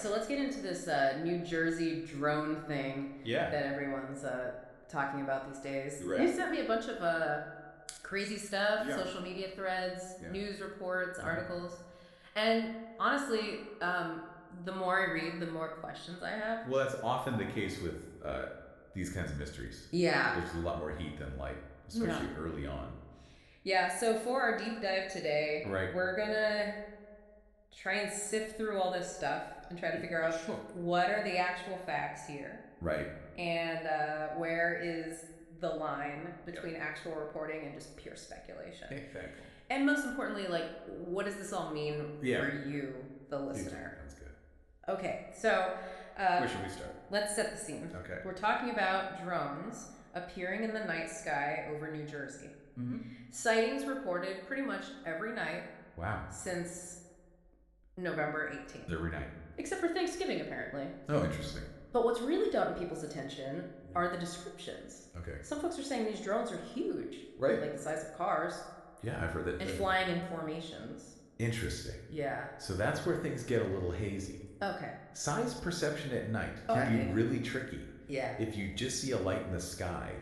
so let's get into this New Jersey drone thing that everyone's talking about these days. Right. You sent me a bunch of crazy stuff, social media threads, news reports, articles, and honestly, the more I read, the more questions I have. Well, that's often the case with these kinds of mysteries. Yeah. There's a lot more heat than light, especially early on. Yeah, so for our deep dive today, we're gonna try and sift through all this stuff and try to figure out what are the actual facts here. Right. And where is the line between actual reporting and just pure speculation. Exactly. And most importantly, like, what does this all mean for you, the listener? That's good. Okay, so where should we start? Let's set the scene. Okay. We're talking about drones appearing in the night sky over New Jersey. Mm-hmm. Sightings reported pretty much every night. Wow. Since November 18th. Every night. Except for Thanksgiving, apparently. Oh, interesting. But what's really gotten people's attention are the descriptions. Okay. Some folks are saying these drones are huge. Right. Like the size of cars. Yeah, I've heard that. And flying in formations. Interesting. Yeah. So that's where things get a little hazy. Okay. Size perception at night can be really tricky. Yeah. If you just see a light in the sky,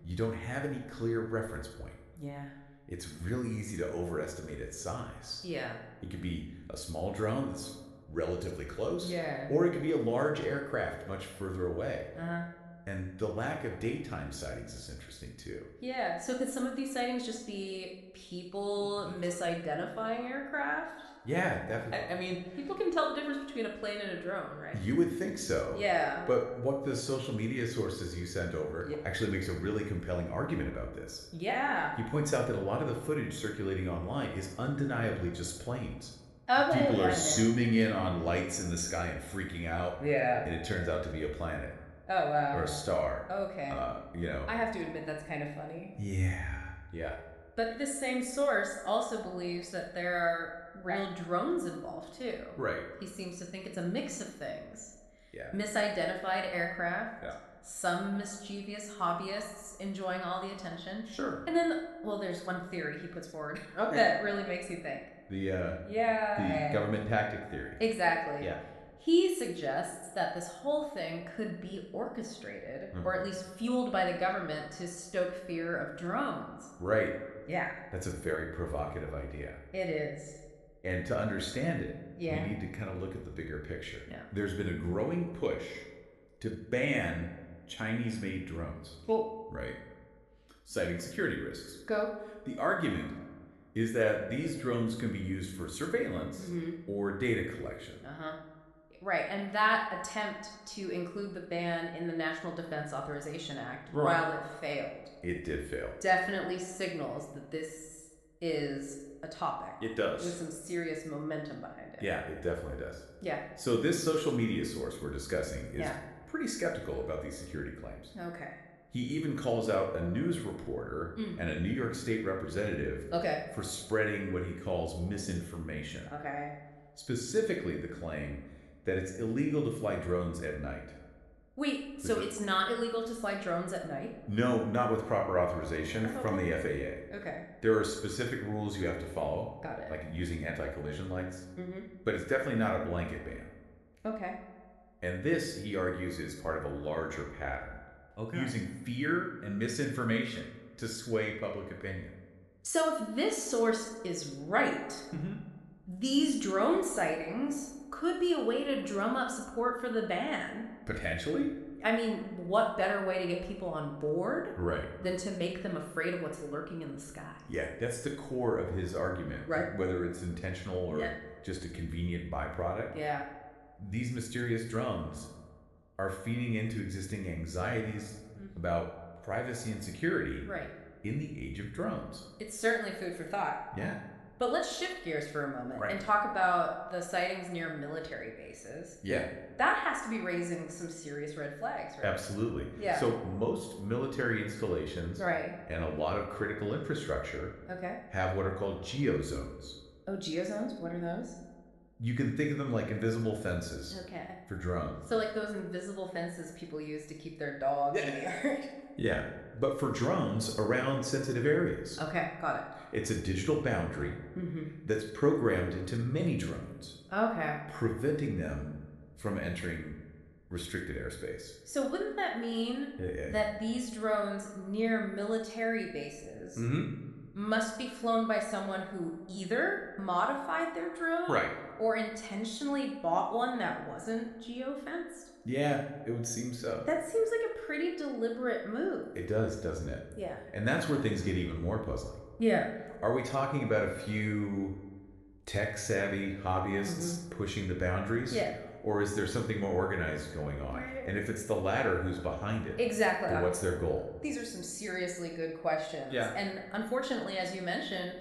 you don't have any clear reference point. Yeah. It's really easy to overestimate its size. Yeah. It could be a small drone that's relatively close. Yeah. Or it could be a large aircraft much further away. Uh-huh. And the lack of daytime sightings is interesting too. Yeah. So could some of these sightings just be people misidentifying aircraft? Yeah, definitely. I mean, people can tell the difference between a plane and a drone, right? You would think so. Yeah. But what the social media sources you sent over actually makes a really compelling argument about this. Yeah. He points out that a lot of the footage circulating online is undeniably just planes. Okay. People are zooming in on lights in the sky and freaking out. Yeah. And it turns out to be a planet. Oh, wow. Or a star. Okay. You know. I have to admit that's kind of funny. Yeah. Yeah. But this same source also believes that there are real drones involved too. Right. He seems to think it's a mix of things. Yeah. Misidentified aircraft. Yeah. Some mischievous hobbyists enjoying all the attention. Sure. And then, well, there's one theory he puts forward that really makes you think. The government tactic theory. Exactly. Yeah. He suggests that this whole thing could be orchestrated, or at least fueled by the government to stoke fear of drones. Right. Yeah. That's a very provocative idea. It is. And to understand it, we Yeah. need to kind of look at the bigger picture. Yeah. There's been a growing push to ban Chinese-made drones. Well, right. Citing security risks. Go. The argument is that these drones can be used for surveillance or data collection. Right, and that attempt to include the ban in the National Defense Authorization Act, while it failed, it did fail. Definitely signals that this is a topic. It does. With some serious momentum behind it. Yeah, it definitely does. Yeah. So this social media source we're discussing is pretty skeptical about these security claims. Okay. He even calls out a news reporter and a New York State representative for spreading what he calls misinformation. Okay. Specifically the claim that it's illegal to fly drones at night. Wait, so it's not illegal to fly drones at night? No, not with proper authorization from the FAA. Okay. There are specific rules you have to follow. Got it. Like using anti-collision lights. But it's definitely not a blanket ban. Okay. And this, he argues, is part of a larger pattern. Using fear and misinformation to sway public opinion. So if this source is right, these drone sightings could be a way to drum up support for the ban. Potentially? I mean, what better way to get people on board than to make them afraid of what's lurking in the sky? Yeah, that's the core of his argument. Right. Whether it's intentional or just a convenient byproduct. Yeah. These mysterious drones are feeding into existing anxieties about privacy and security in the age of drones. It's certainly food for thought. Yeah. But let's shift gears for a moment and talk about the sightings near military bases. Yeah. That has to be raising some serious red flags, right? Absolutely. Yeah. So most military installations and a lot of critical infrastructure have what are called geozones. Oh, geozones? What are those? You can think of them like invisible fences for drones. So like those invisible fences people use to keep their dogs in the yard. Yeah, but for drones around sensitive areas. Okay, got it. It's a digital boundary that's programmed into many drones, preventing them from entering restricted airspace. So wouldn't that mean that these drones near military bases must be flown by someone who either modified their drone or intentionally bought one that wasn't geofenced? Yeah, it would seem so. That seems like a pretty deliberate move. It does, doesn't it? Yeah. And that's where things get even more puzzling. Yeah. Are we talking about a few tech-savvy hobbyists pushing the boundaries? Yeah. Or is there something more organized going on? And if it's the latter, who's behind it? Exactly. Or what's their goal? These are some seriously good questions. Yeah. And unfortunately, as you mentioned,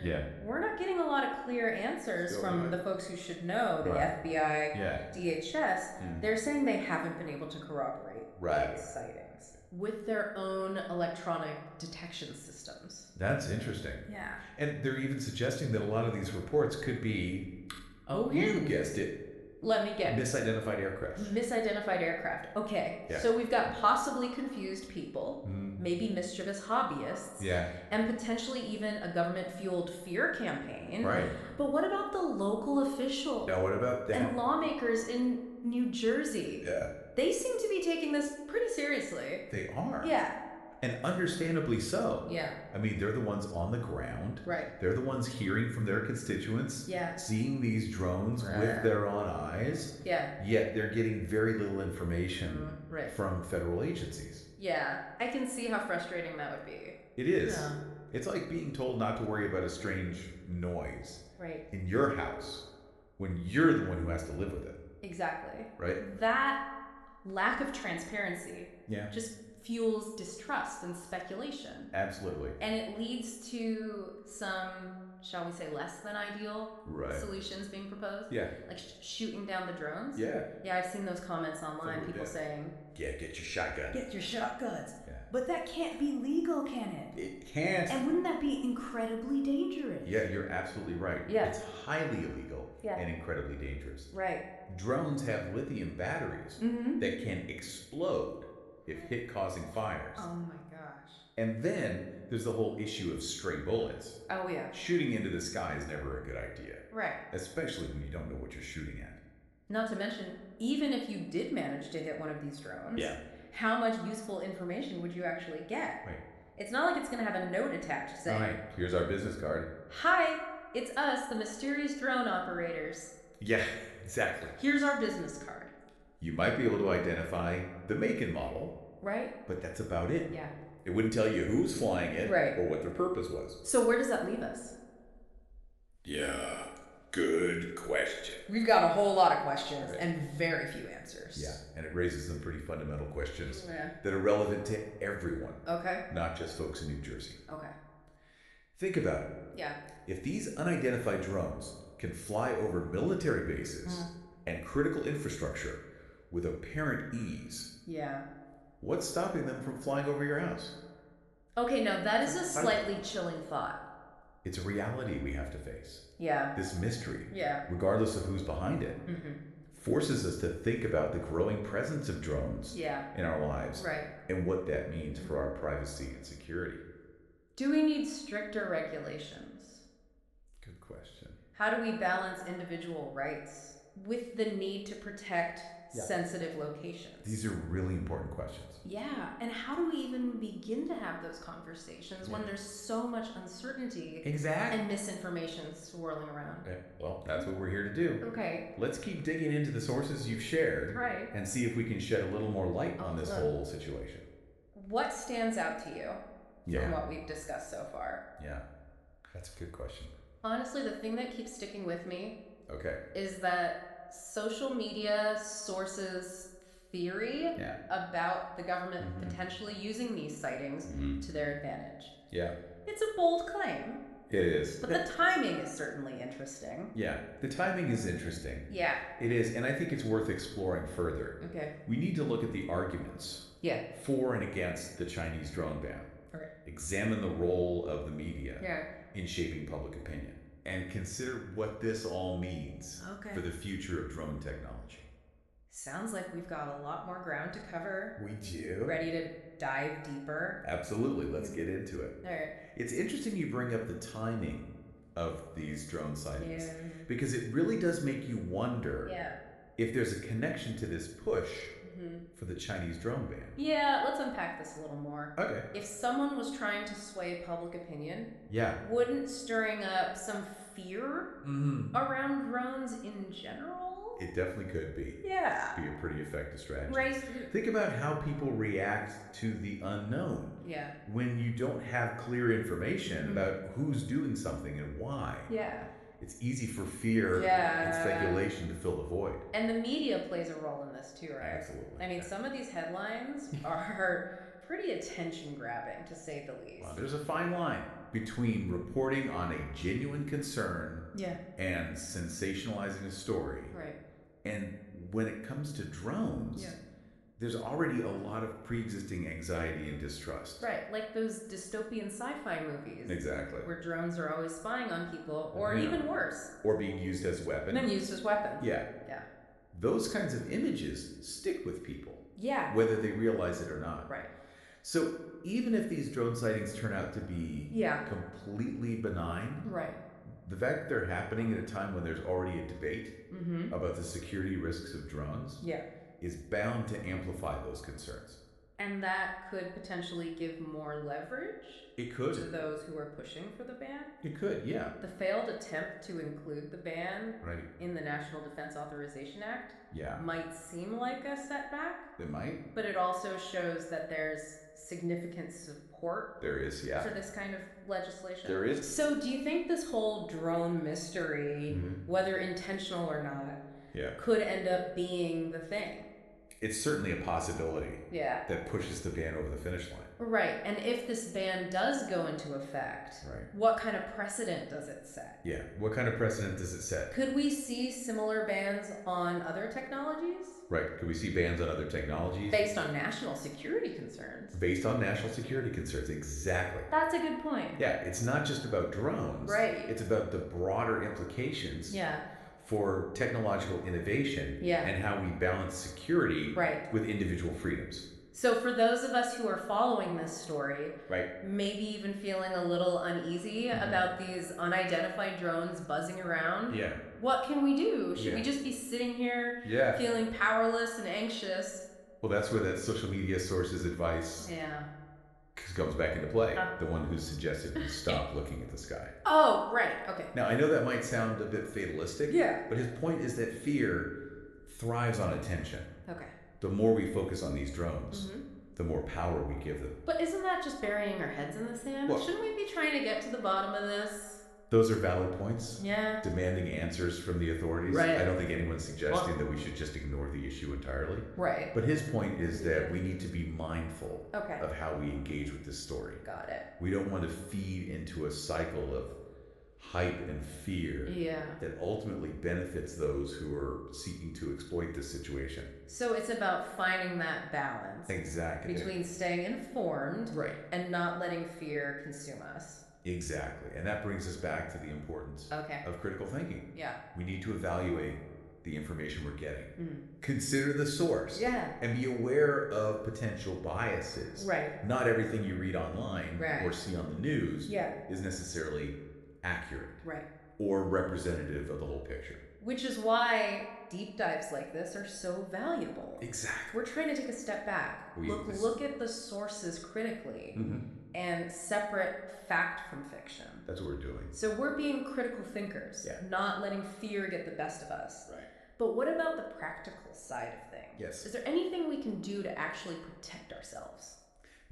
we're not getting a lot of clear answers from the folks who should know, the FBI, DHS. They're saying they haven't been able to corroborate these sightings with their own electronic detection systems. That's interesting. Yeah. And they're even suggesting that a lot of these reports could be, you guessed it, let me get misidentified aircraft. Misidentified aircraft. Okay. So we've got possibly confused people, maybe mischievous hobbyists, and potentially even a government-fueled fear campaign. Right. But what about the local officials? Now, what about them? And lawmakers in New Jersey? Yeah. They seem to be taking this pretty seriously. They are. Yeah. And understandably so. Yeah. I mean, they're the ones on the ground. Right. They're the ones hearing from their constituents. Yeah. Seeing these drones with their own eyes. Yeah. Yet they're getting very little information from federal agencies. Yeah. I can see how frustrating that would be. It is. Yeah. It's like being told not to worry about a strange noise in your house when you're the one who has to live with it. Exactly. Right? That lack of transparency just fuels distrust and speculation. Absolutely. And it leads to some, shall we say, less than ideal solutions being proposed. Yeah. Like shooting down the drones. Yeah. Yeah, I've seen those comments online, people saying, get your shotgun. Get your shotguns. Yeah. But that can't be legal, can it? It can't. And wouldn't that be incredibly dangerous? Yeah, you're absolutely right. Yeah. It's highly illegal and incredibly dangerous. Right. Drones have lithium batteries that can explode if hit, causing fires. Oh my gosh. And then there's the whole issue of stray bullets. Oh yeah. Shooting into the sky is never a good idea. Right. Especially when you don't know what you're shooting at. Not to mention, even if you did manage to hit one of these drones, how much useful information would you actually get? Right. It's not like it's going to have a note attached saying, all right, here's our business card. Hi, it's us, the mysterious drone operators. Yeah, exactly. Here's our business card. You might be able to identify the make and model. Right. But that's about it. Yeah. It wouldn't tell you who's flying it or what their purpose was. So where does that leave us? Yeah, good question. We've got a whole lot of questions and very few answers. Yeah, and it raises some pretty fundamental questions that are relevant to everyone. Okay. Not just folks in New Jersey. Okay. Think about it. Yeah. If these unidentified drones can fly over military bases and critical infrastructure with apparent ease, what's stopping them from flying over your house? Okay, now that is a slightly chilling thought. It's a reality we have to face. Yeah. This mystery, regardless of who's behind it, forces us to think about the growing presence of drones in our lives and what that means for our privacy and security. Do we need stricter regulations? Good question. How do we balance individual rights with the need to protect sensitive locations? These are really important questions. Yeah, and how do we even begin to have those conversations when there's so much uncertainty and misinformation swirling around? Okay. Well, that's what we're here to do. Okay. Let's keep digging into the sources you've shared and see if we can shed a little more light on this whole situation. What stands out to you from what we've discussed so far? Yeah, that's a good question. Honestly, the thing that keeps sticking with me is that social media sources theory about the government potentially using these sightings to their advantage. Yeah. It's a bold claim. It is. But the timing is certainly interesting. Yeah, the timing is interesting. Yeah. It is, and I think it's worth exploring further. Okay. We need to look at the arguments for and against the Chinese drone ban. Okay. Examine the role of the media in shaping public opinion. And consider what this all means for the future of drone technology. Sounds like we've got a lot more ground to cover. We do. Ready to dive deeper? Absolutely. Let's get into it. All right. It's interesting you bring up the timing of these drone sightings because it really does make you wonder if there's a connection to this push for the Chinese drone ban. Yeah, let's unpack this a little more. Okay. If someone was trying to sway public opinion, yeah, wouldn't stirring up some fear around drones in general? It definitely could be. Yeah. Be a pretty effective strategy. Right. Think about how people react to the unknown. Yeah. When you don't have clear information about who's doing something and why. Yeah. It's easy for fear and speculation to fill the void. And the media plays a role in this too, right? Absolutely. I mean, some of these headlines are pretty attention-grabbing, to say the least. Well, there's a fine line between reporting on a genuine concern and sensationalizing a story. Right. And when it comes to drones, there's already a lot of pre-existing anxiety and distrust. Right, like those dystopian sci-fi movies. Exactly. Where drones are always spying on people, or even worse. Or being used as weapons. And then used as weapons. Yeah. Yeah. Those kinds of images stick with people. Yeah. Whether they realize it or not. Right. So even if these drone sightings turn out to be completely benign, right, the fact that they're happening at a time when there's already a debate about the security risks of drones is bound to amplify those concerns. And that could potentially give more leverage it could. To those who are pushing for the ban? It could, yeah. The failed attempt to include the ban in the National Defense Authorization Act might seem like a setback. It might. But it also shows that there's significant support there is, for this kind of legislation. There is. So do you think this whole drone mystery, whether intentional or not, could end up being the thing? It's certainly a possibility that pushes the ban over the finish line. Right. And if this ban does go into effect, what kind of precedent does it set? Yeah. What kind of precedent does it set? Could we see similar bans on other technologies? Right. Could we see bans on other technologies? Based on national security concerns. Based on national security concerns, exactly. That's a good point. Yeah. It's not just about drones. Right. It's about the broader implications. For technological innovation and how we balance security with individual freedoms. So for those of us who are following this story, maybe even feeling a little uneasy about these unidentified drones buzzing around, what can we do? Should we just be sitting here feeling powerless and anxious? Well, that's where that social media source's advice comes back into play. The one who suggested we stop looking at the sky. Oh, right. Okay. Now, I know that might sound a bit fatalistic. But his point is that fear thrives on attention. Okay. The more we focus on these drones, the more power we give them. But isn't that just burying our heads in the sand? Well, shouldn't we be trying to get to the bottom of this? Those are valid points. Yeah. Demanding answers from the authorities. Right. I don't think anyone's suggesting that we should just ignore the issue entirely. Right. But his point is that we need to be mindful of how we engage with this story. Got it. We don't want to feed into a cycle of hype and fear that ultimately benefits those who are seeking to exploit this situation. So it's about finding that balance between staying informed and not letting fear consume us. Exactly. And that brings us back to the importance of critical thinking. We need to evaluate the information we're getting. Consider the source. And be aware of potential biases. Not everything you read online or see on the news is necessarily accurate or representative of the whole picture. Which is why deep dives like this are so valuable. Exactly. We're trying to take a step back. Look at the sources critically and separate fact from fiction. That's what we're doing. So we're being critical thinkers, not letting fear get the best of us. But what about the practical side of things? Is there anything we can do to actually protect ourselves?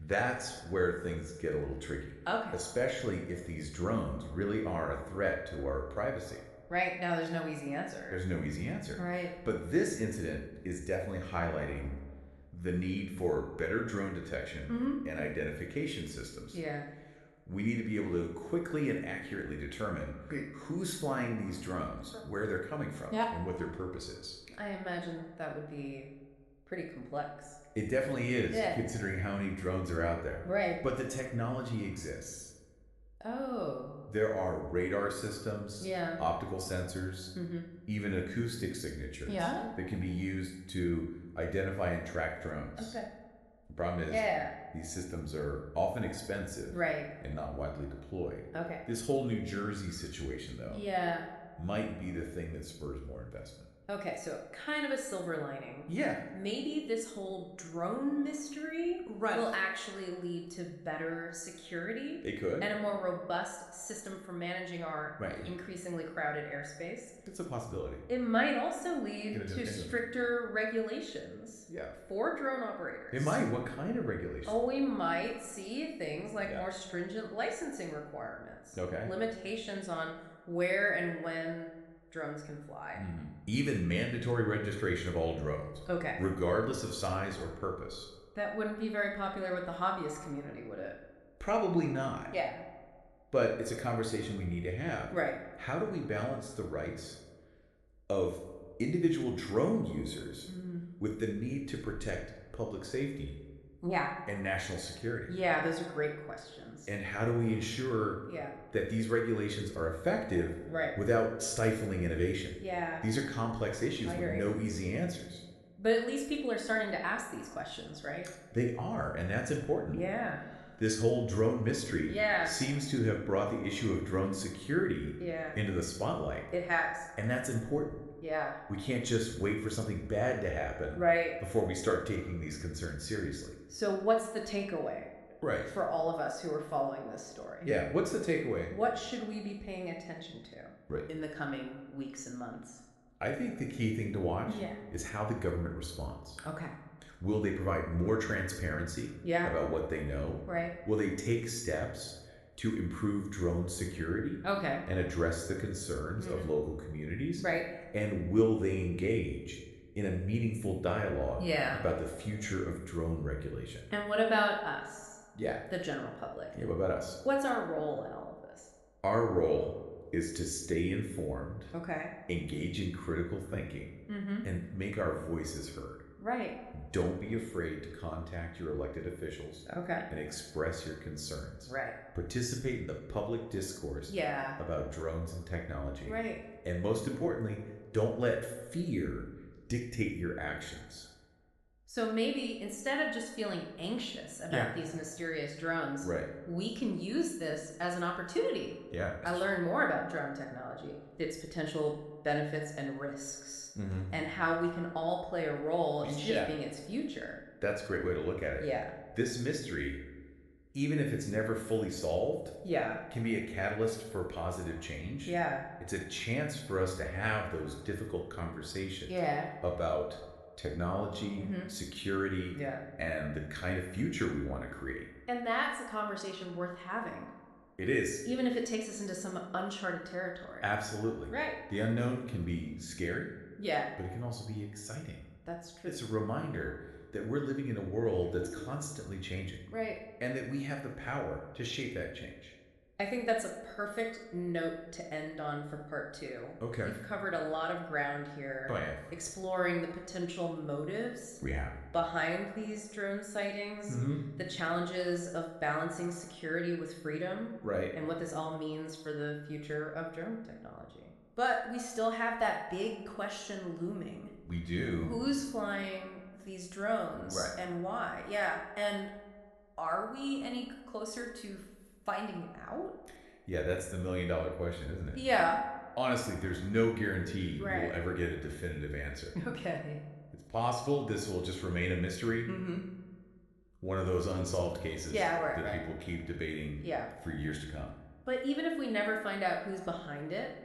That's where things get a little tricky. Especially if these drones really are a threat to our privacy. Right. Now there's no easy answer. There's no easy answer. Right. But this incident is definitely highlighting the need for better drone detection and identification systems. We need to be able to quickly and accurately determine who's flying these drones, where they're coming from, and what their purpose is. I imagine that would be pretty complex. It definitely is, considering how many drones are out there. Right. But the technology exists. Oh. There are radar systems, optical sensors, even acoustic signatures that can be used to identify and track drones. The problem is these systems are often expensive and not widely deployed. This whole New Jersey situation, though, might be the thing that spurs more investment. Okay, so kind of a silver lining. Yeah. Maybe this whole drone mystery Right. will actually lead to better security. It could. And a more robust system for managing our increasingly crowded airspace. It's a possibility. It might also lead to stricter regulations for drone operators. It might. What kind of regulations? Oh, we might see things like more stringent licensing requirements. Okay. Limitations on where and when drones can fly. Even mandatory registration of all drones. Okay. Regardless of size or purpose. That wouldn't be very popular with the hobbyist community, would it? Probably not. Yeah. But it's a conversation we need to have. Right. How do we balance the rights of individual drone users with the need to protect public safety and national security? Yeah, those are great questions. And how do we ensure that these regulations are effective without stifling innovation? Yeah. These are complex issues with no easy answers. But at least people are starting to ask these questions, right? They are, and that's important. Yeah. This whole drone mystery seems to have brought the issue of drone security into the spotlight. It has. And that's important. Yeah. We can't just wait for something bad to happen before we start taking these concerns seriously. So what's the takeaway for all of us who are following this story? Yeah, what's the takeaway? What should we be paying attention to in the coming weeks and months? I think the key thing to watch is how the government responds. Okay. Will they provide more transparency about what they know? Right. Will they take steps to improve drone security and address the concerns of local communities? Right. And will they engage in a meaningful dialogue about the future of drone regulation? And what about us? Yeah. The general public. Yeah, what about us? What's our role in all of this? Our role is to stay informed, okay, engage in critical thinking, and make our voices heard. Right. Don't be afraid to contact your elected officials okay, and express your concerns. right, Participate in the public discourse yeah, about drones and technology. right. And most importantly, don't let fear dictate your actions. So maybe instead of just feeling anxious about these mysterious drones, we can use this as an opportunity. Yeah. I learn more about drone technology, its potential benefits and risks, and how we can all play a role in shaping its future. That's a great way to look at it. Yeah. This mystery, even if it's never fully solved, can be a catalyst for positive change. Yeah. It's a chance for us to have those difficult conversations about technology, security, and the kind of future we want to create. And that's a conversation worth having. It is. Even if it takes us into some uncharted territory. Absolutely. Right. The unknown can be scary. Yeah. But it can also be exciting. That's true. It's a reminder that we're living in a world that's constantly changing. Right. And that we have the power to shape that change. I think that's a perfect note to end on for part 2. Okay. We've covered a lot of ground here. Oh, yeah. Exploring the potential motives behind these drone sightings, the challenges of balancing security with freedom, and what this all means for the future of drone technology. But we still have that big question looming. We do. Who's flying these drones and why? Yeah. And are we any closer to finding out? Yeah, that's the $1 million question, isn't it? Yeah. Honestly, there's no guarantee we'll ever get a definitive answer. Okay. It's possible this will just remain a mystery. One of those unsolved cases that people keep debating for years to come. But even if we never find out who's behind it,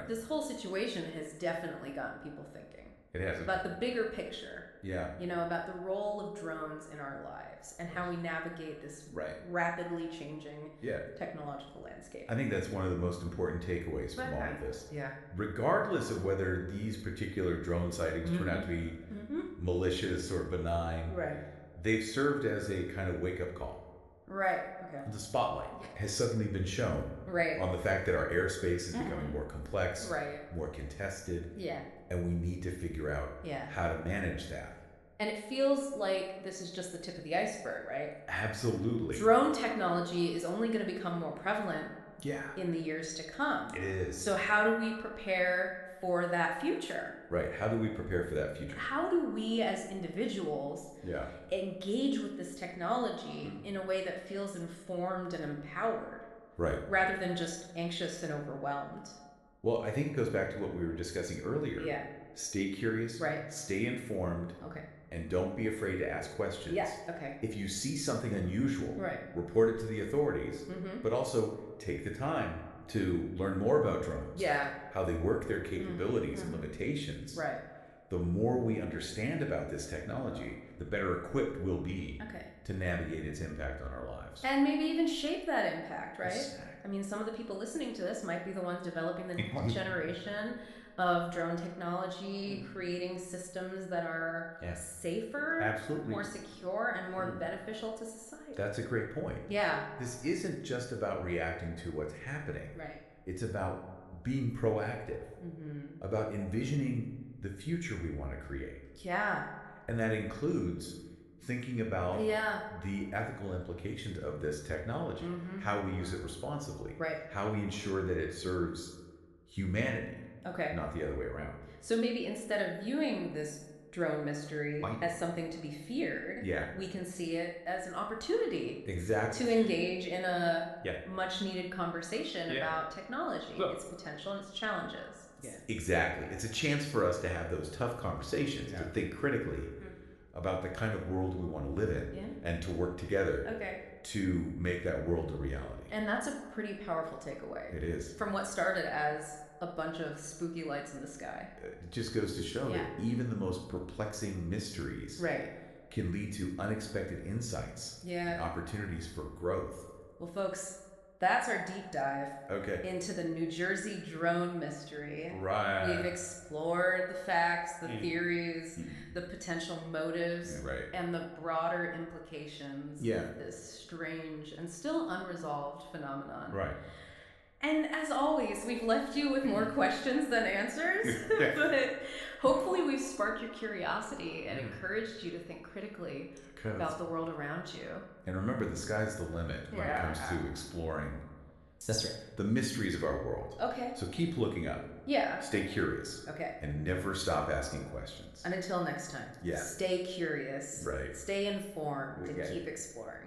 this whole situation has definitely gotten people thinking. It has. About the bigger picture. Yeah. You know, about the role of drones in our lives and how we navigate this rapidly changing technological landscape. I think that's one of the most important takeaways from all of this. Yeah. Regardless of whether these particular drone sightings turn out to be malicious or benign, they've served as a kind of wake-up call. Right. Okay. The spotlight has suddenly been shown on the fact that our airspace is becoming more complex, more contested, and we need to figure out how to manage that. And it feels like this is just the tip of the iceberg, right? Absolutely. Drone technology is only going to become more prevalent in the years to come. It is. So how do we prepare for that future? Right. How do we prepare for that future? How do we as individuals engage with this technology in a way that feels informed and empowered? Rather than just anxious and overwhelmed. Well, I think it goes back to what we were discussing earlier. Stay curious, Right. stay informed, Okay. and don't be afraid to ask questions. Yeah, okay. If you see something unusual, right. report it to the authorities, Mm-hmm. but also take the time to learn more about drones. Yeah. How they work, their capabilities and limitations. Right. The more we understand about this technology, the better equipped we'll be to navigate its impact on our lives. And maybe even shape that impact, right? Exactly. I mean, some of the people listening to this might be the ones developing the next generation of drone technology, creating systems that are safer, absolutely, more secure, and more beneficial to society. That's a great point. Yeah. This isn't just about reacting to what's happening. Right. It's about being proactive, about envisioning the future we want to create. Yeah. And that includes thinking about the ethical implications of this technology, how we use it responsibly, how we ensure that it serves humanity, not the other way around. So maybe instead of viewing this drone mystery as something to be feared, we can see it as an opportunity to engage in a much needed conversation about technology, its potential and its challenges. Exactly. It's a chance for us to have those tough conversations, to think critically about the kind of world we want to live in and to work together to make that world a reality. And that's a pretty powerful takeaway. It is. From what started as a bunch of spooky lights in the sky. It just goes to show that even the most perplexing mysteries can lead to unexpected insights and opportunities for growth. Well, folks, that's our deep dive into the New Jersey drone mystery. Right. We've explored the facts, the theories, the potential motives, and the broader implications of this strange and still unresolved phenomenon. Right. And as always, we've left you with more questions than answers, but hopefully we've sparked your curiosity and encouraged you to think critically about the world around you. And remember, the sky's the limit when it comes to exploring the mysteries of our world. So keep looking up. Stay curious. And never stop asking questions. And until next time, stay curious, stay informed, and keep exploring.